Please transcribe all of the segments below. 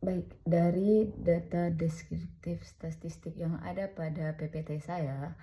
Baik, dari data deskriptif statistik yang ada pada PPT saya,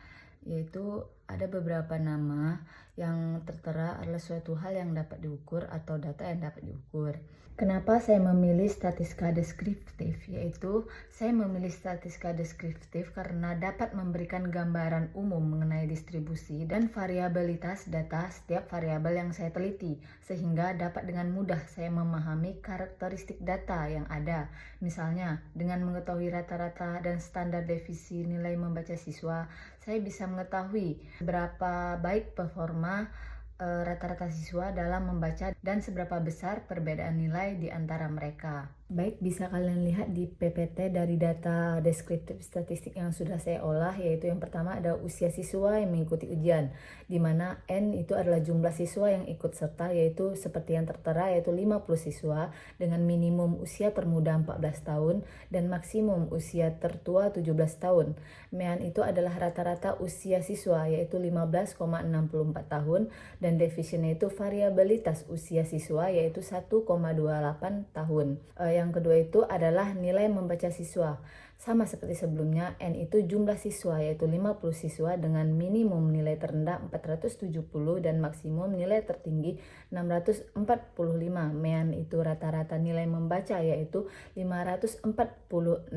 yaitu ada beberapa nama yang tertera adalah suatu hal yang dapat diukur atau data yang dapat diukur. Kenapa saya memilih statistika deskriptif? Yaitu saya memilih statistika deskriptif karena dapat memberikan gambaran umum mengenai distribusi dan variabilitas data setiap variabel yang saya teliti, sehingga dapat dengan mudah saya memahami karakteristik data yang ada. Misalnya, dengan mengetahui rata-rata dan standar deviasi nilai membaca siswa, saya bisa mengetahui seberapa baik performa rata-rata siswa dalam membaca dan seberapa besar perbedaan nilai di antara mereka. Baik, bisa kalian lihat di PPT dari data deskriptif statistik yang sudah saya olah, yaitu yang pertama ada usia siswa yang mengikuti ujian, di mana N itu adalah jumlah siswa yang ikut serta, yaitu seperti yang tertera, yaitu 50 siswa dengan minimum usia termuda 14 tahun dan maksimum usia tertua 17 tahun. MEAN itu adalah rata-rata usia siswa, yaitu 15,64 tahun, dan defisiennya itu variabilitas usia siswa, yaitu 1,28 tahun. Yang kedua itu adalah nilai membaca siswa. Sama seperti sebelumnya, N itu jumlah siswa, yaitu 50 siswa dengan minimum nilai terendah 470 dan maksimum nilai tertinggi 645. MEAN itu rata-rata nilai membaca, yaitu 546,60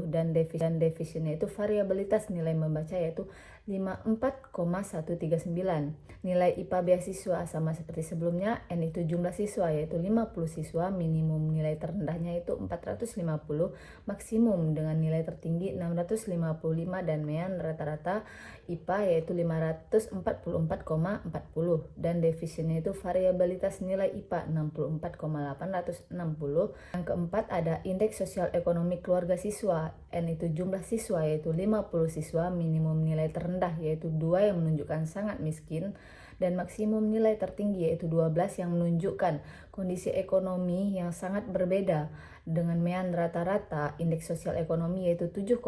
dan defisiennya itu variabilitas nilai membaca, yaitu 54,139. Nilai IPA beasiswa sama seperti sebelumnya, N itu jumlah siswa, yaitu 50 siswa, minimum nilai terendahnya itu 450, maksimum dengan nilai tertinggi 655, dan MEAN rata-rata IPA yaitu 544,40 dan defisiennya itu variabilitas nilai IPA 64,860. Yang keempat ada indeks sosial ekonomi keluarga siswa. N itu jumlah siswa, yaitu 50 siswa, minimum nilai terendah yaitu 2 yang menunjukkan sangat miskin, dan maksimum nilai tertinggi yaitu 12 yang menunjukkan kondisi ekonomi yang sangat berbeda. Dengan MEAN rata-rata indeks sosial ekonomi yaitu 7,2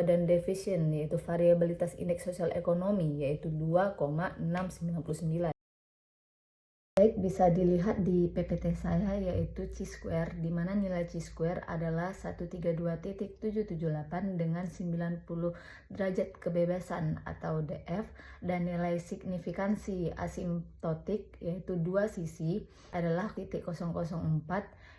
dan defisien yaitu variabilitas indeks sosial ekonomi yaitu 2,699. Baik, bisa dilihat di PPT saya yaitu chi-square, di mana nilai chi-square adalah 132.778 dengan 90 derajat kebebasan atau DF, dan nilai signifikansi asimptotik yaitu dua sisi adalah 0,004.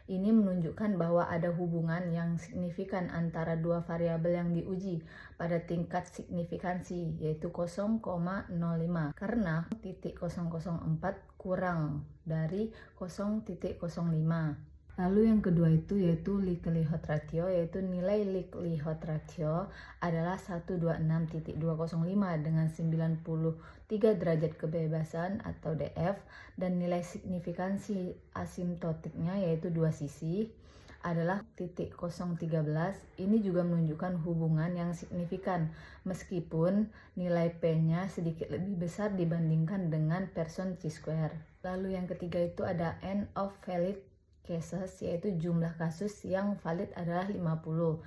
Ini menunjukkan bahwa ada hubungan yang signifikan antara dua variabel yang diuji pada tingkat signifikansi yaitu 0,05 karena 0,004 kurang dari 0,05. Lalu yang kedua itu yaitu likelihood ratio, yaitu nilai likelihood ratio adalah 126.205 dengan 93 derajat kebebasan atau DF, dan nilai signifikansi asimptotiknya yaitu dua sisi adalah 0,013. Ini juga menunjukkan hubungan yang signifikan meskipun nilai P-nya sedikit lebih besar dibandingkan dengan Pearson chi-square. Lalu yang ketiga itu ada N of valid cases, yaitu jumlah kasus yang valid adalah 50.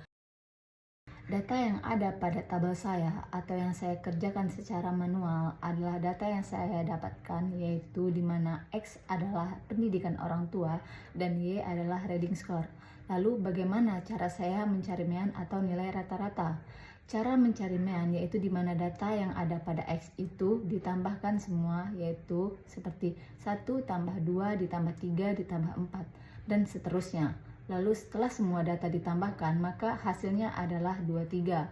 Data yang ada pada tabel saya atau yang saya kerjakan secara manual adalah data yang saya dapatkan, yaitu di mana X adalah pendidikan orang tua dan Y adalah reading score. Lalu bagaimana cara saya mencari MEAN atau nilai rata-rata? Cara mencari MEAN yaitu di mana data yang ada pada X itu ditambahkan semua, yaitu seperti 1 tambah 2 ditambah 3 ditambah 4 dan seterusnya. Lalu setelah semua data ditambahkan, maka hasilnya adalah 23.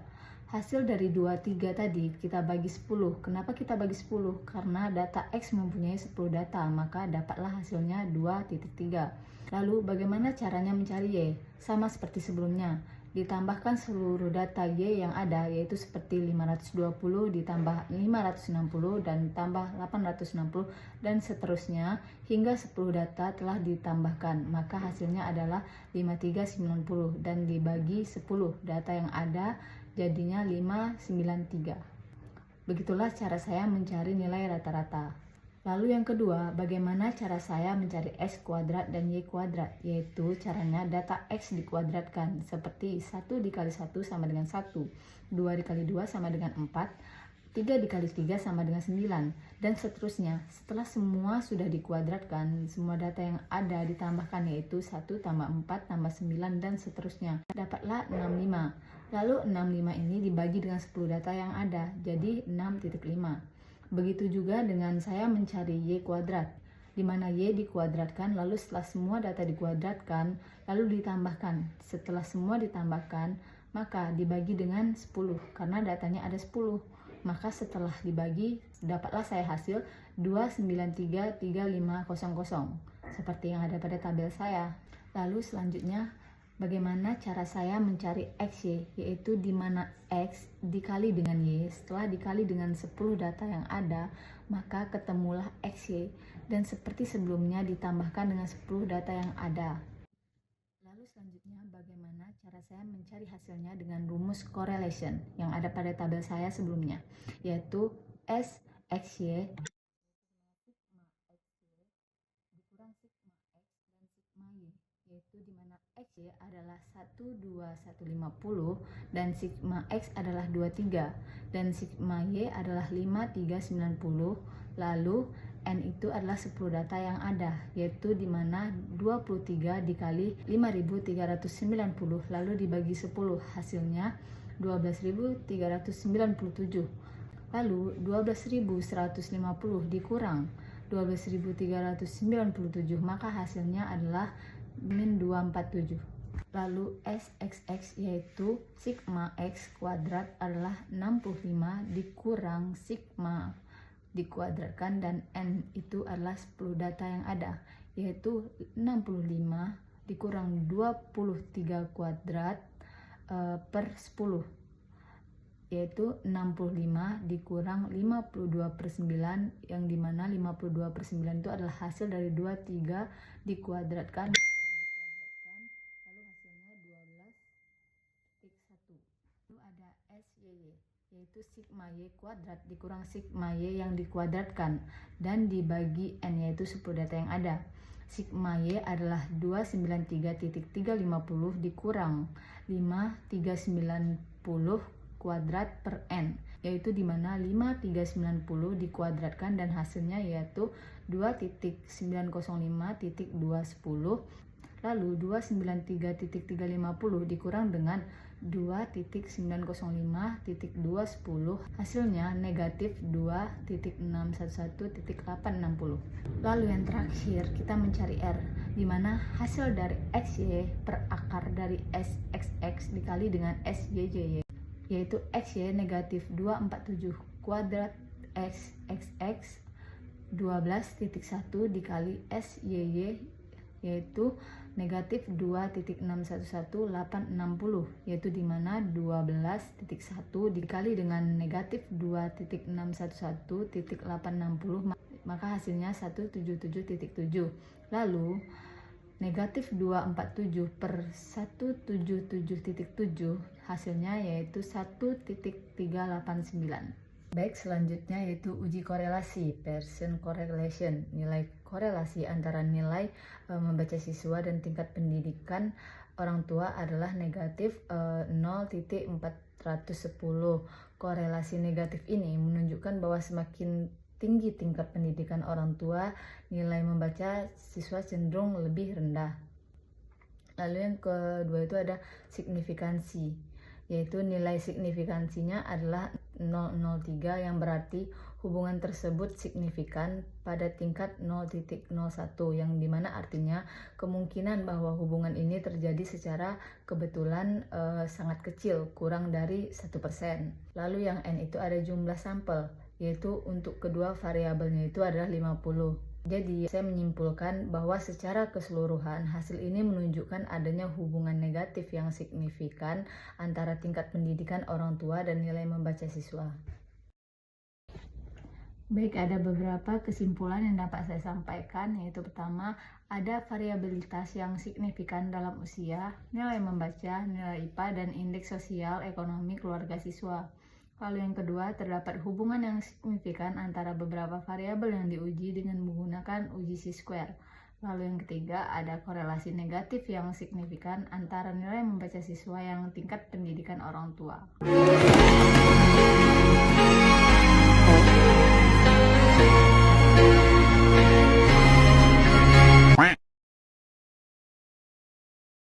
Hasil dari 23 tadi kita bagi 10. Kenapa kita bagi 10? Karena data X mempunyai 10 data, maka dapatlah hasilnya 2,3. Lalu bagaimana caranya mencari Y? Sama seperti sebelumnya. Ditambahkan seluruh data Y yang ada, yaitu seperti 520 ditambah 560 dan tambah 860 dan seterusnya hingga 10 data telah ditambahkan, maka hasilnya adalah 5390 dan dibagi 10 data yang ada jadinya 593. Begitulah cara saya mencari nilai rata-rata. Lalu yang kedua, bagaimana cara saya mencari X kuadrat dan Y kuadrat? Yaitu caranya data X dikuadratkan, seperti 1 dikali 1 sama dengan 1, 2 dikali 2 sama dengan 4, 3 dikali 3 sama dengan 9, dan seterusnya. Setelah semua sudah dikuadratkan, semua data yang ada ditambahkan, yaitu 1 tambah 4 tambah 9 dan seterusnya. Dapatlah 65. Lalu 65 ini dibagi dengan 10 data yang ada, jadi 6,5. Begitu juga dengan saya mencari Y kuadrat, di mana Y dikuadratkan, lalu setelah semua data dikuadratkan, lalu ditambahkan. Setelah semua ditambahkan, maka dibagi dengan 10, karena datanya ada 10. Maka setelah dibagi, dapatlah saya hasil 2933500, seperti yang ada pada tabel saya. Lalu selanjutnya, bagaimana cara saya mencari XY, yaitu di mana X dikali dengan Y, setelah dikali dengan 10 data yang ada, maka ketemulah XY, dan seperti sebelumnya ditambahkan dengan 10 data yang ada. Lalu selanjutnya, bagaimana cara saya mencari hasilnya dengan rumus correlation yang ada pada tabel saya sebelumnya, yaitu S XY dikurang sigma X dan sigma Y, yaitu di mana XY adalah 12150 dan sigma X adalah 23 dan sigma Y adalah 5390. Lalu N itu adalah 10 data yang ada, yaitu di mana 23 dikali 5390 lalu dibagi 10, hasilnya 12397. Lalu 12150 dikurang 12397, maka hasilnya adalah min 247. Lalu SXX, yaitu sigma X kuadrat adalah 65 dikurang sigma dikuadratkan, dan N itu adalah 10 data yang ada, yaitu 65 dikurang 23 kuadrat per 10, yaitu 65 dikurang 52/9, yang dimana 52/9 itu adalah hasil dari 23 dikuadratkan, lalu hasilnya 12,1. Lalu ada SYY, yaitu sigma Y kuadrat dikurang sigma Y yang dikuadratkan dan dibagi N, yaitu 10 data yang ada. Sigma Y adalah 293.350 dikurang 5390 kuadrat per N, yaitu di mana 5390 dikuadratkan dan hasilnya yaitu 2.905.210. Lalu 293.350 dikurang dengan 2.905.210, hasilnya negatif 2.611.860. Lalu yang terakhir kita mencari R, di mana hasil dari XY per akar dari SXX dikali dengan SYY, yaitu XY negatif 247 kuadrat XXX 12.1 dikali SYY, yaitu negatif 2.611860, yaitu di mana 12.1 dikali dengan negatif 2.611.860, maka hasilnya 177.7. Lalu negatif 247 per 177.7, hasilnya yaitu 1.389. Baik, selanjutnya yaitu uji korelasi, Pearson correlation. Nilai korelasi antara nilai membaca siswa dan tingkat pendidikan orang tua adalah negatif 0.410. Korelasi negatif ini menunjukkan bahwa semakin tinggi tingkat pendidikan orang tua, nilai membaca siswa cenderung lebih rendah. Lalu yang kedua itu ada signifikansi, yaitu nilai signifikansinya adalah 0,03, yang berarti hubungan tersebut signifikan pada tingkat 0.01, yang dimana artinya kemungkinan bahwa hubungan ini terjadi secara kebetulan sangat kecil, kurang dari 1%. Lalu yang N itu ada jumlah sampel, yaitu untuk kedua variabelnya itu adalah 50. Jadi saya menyimpulkan bahwa secara keseluruhan hasil ini menunjukkan adanya hubungan negatif yang signifikan antara tingkat pendidikan orang tua dan nilai membaca siswa. Baik, ada beberapa kesimpulan yang dapat saya sampaikan, yaitu pertama, ada variabilitas yang signifikan dalam usia, nilai membaca, nilai IPA, dan indeks sosial ekonomi keluarga siswa. Lalu yang kedua, terdapat hubungan yang signifikan antara beberapa variabel yang diuji dengan menggunakan uji chi-square. Lalu yang ketiga, ada korelasi negatif yang signifikan antara nilai membaca siswa yang tingkat pendidikan orang tua.